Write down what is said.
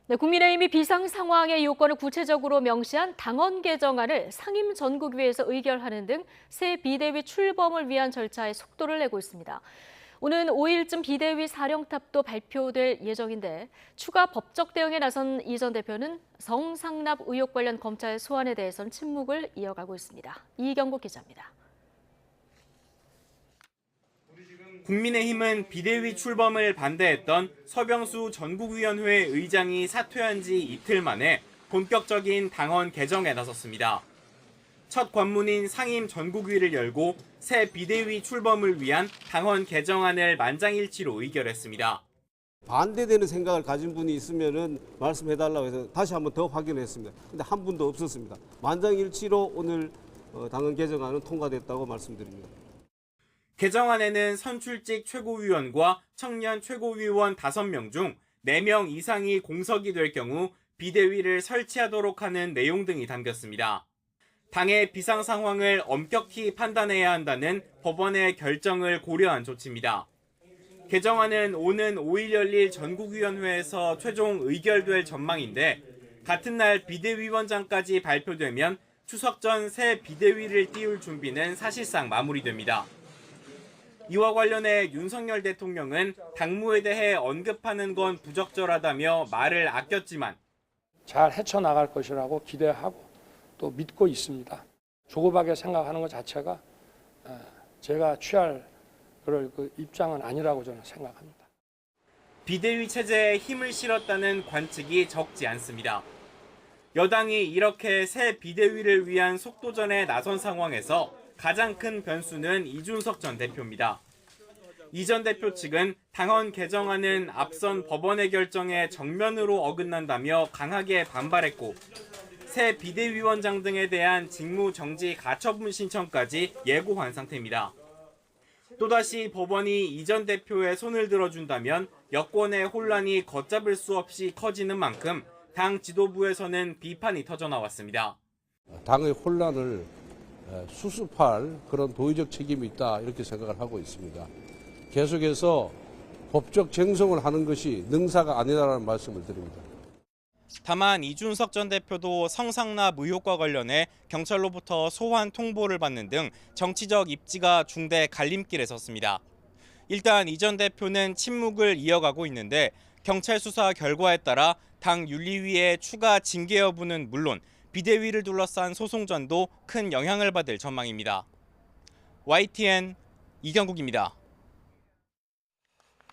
네, 국민의힘이 비상 상황의 요건을 구체적으로 명시한 당헌 개정안을 상임 전국위에서 의결하는 등 새 비대위 출범을 위한 절차에 속도를 내고 있습니다. 오는 5일쯤 비대위 사령탑도 발표될 예정인데 추가 법적 대응에 나선 이 전 대표는 성상납 의혹 관련 검찰 소환에 대해선 침묵을 이어가고 있습니다. 이경국 기자입니다. 국민의힘은 비대위 출범을 반대했던 서병수 전국위원회 의장이 사퇴한 지 이틀 만에 본격적인 당헌 개정에 나섰습니다. 첫 관문인 상임 전국위를 열고 새 비대위 출범을 위한 당헌 개정안을 만장일치로 의결했습니다. 반대되는 생각을 가진 분이 있으면 말씀해달라고 해서 다시 한번 더 확인했습니다. 근데 한 분도 없었습니다. 만장일치로 오늘 당헌 개정안은 통과됐다고 말씀드립니다. 개정안에는 선출직 최고위원과 청년 최고위원 5명 중 4명 이상이 공석이 될 경우 비대위를 설치하도록 하는 내용 등이 담겼습니다. 당의 비상 상황을 엄격히 판단해야 한다는 법원의 결정을 고려한 조치입니다. 개정안은 오는 5일 열릴 전국위원회에서 최종 의결될 전망인데 같은 날 비대위원장까지 발표되면 추석 전 새 비대위를 띄울 준비는 사실상 마무리됩니다. 이와 관련해 윤석열 대통령은 당무에 대해 언급하는 건 부적절하다며 말을 아꼈지만 잘 헤쳐나갈 것이라고 기대하고 또 믿고 있습니다. 조급하게 생각하는 것 자체가 제가 취할 그럴 입장은 아니라고 저는 생각합니다. 비대위 체제에 힘을 실었다는 관측이 적지 않습니다. 여당이 이렇게 새 비대위를 위한 속도전에 나선 상황에서 가장 큰 변수는 이준석 전 대표입니다. 이 전 대표 측은 당헌 개정안은 앞선 법원의 결정에 정면으로 어긋난다며 강하게 반발했고 새 비대위원장 등에 대한 직무 정지 가처분 신청까지 예고한 상태입니다. 또다시 법원이 이 전 대표의 손을 들어준다면 여권의 혼란이 걷잡을 수 없이 커지는 만큼 당 지도부에서는 비판이 터져나왔습니다. 당의 혼란을 수습할 그런 도의적 책임이 있다 이렇게 생각을 하고 있습니다. 계속해서 법적 쟁송을 하는 것이 능사가 아니라는 말씀을 드립니다. 다만 이준석 전 대표도 성상납 의혹과 관련해 경찰로부터 소환 통보를 받는 등 정치적 입지가 중대 갈림길에 섰습니다. 일단 이 전 대표는 침묵을 이어가고 있는데 경찰 수사 결과에 따라 당 윤리위의 추가 징계 여부는 물론 비대위를 둘러싼 소송전도 큰 영향을 받을 전망입니다. YTN 이경국입니다.